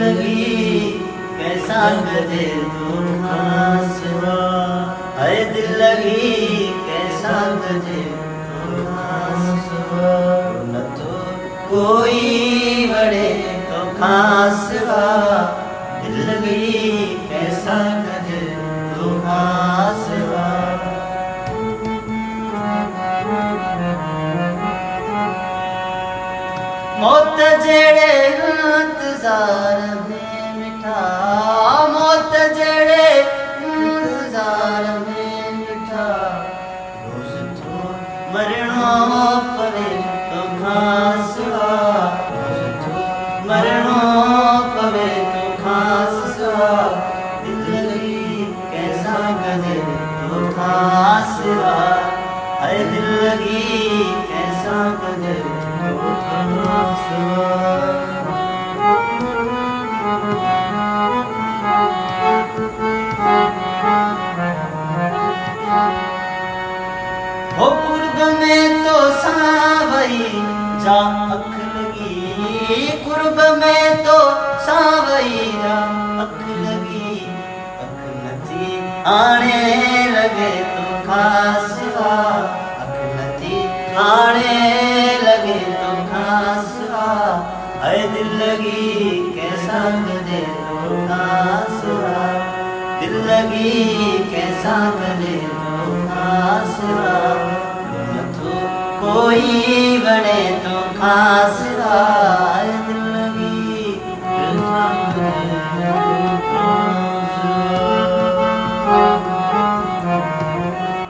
लगी कैसा गजे तो खासवा, हाय दिल लगी कैसा गजे तो खासवा, न तो कोई बड़े तो खासवा, दिल लगी कैसा गजे तो खासवा। मौत जेड़े इंतजार में मिठा, मौत जेड़े इंतजार में मिठा, रोज तो मरणो पवे तो खासवा, रोज तो मरणो पवे तो खासवा, दिल लगी कैसा गजे तो खासवा, हाय दिल लगी कैसा गजे तो खासवा। हो कुर्ब में तो सावई जा अख लगी, कुर्ब में तो सावई जा अख लगी, अख नथी आने लगे तो खासवा, अख नथी आने लगे तो खासवा, हाय दिल लगी कैसा गजे तो खासवा, दिल लगी कैसा गजे तो खासवा, न तो कोई बने तो खासवा।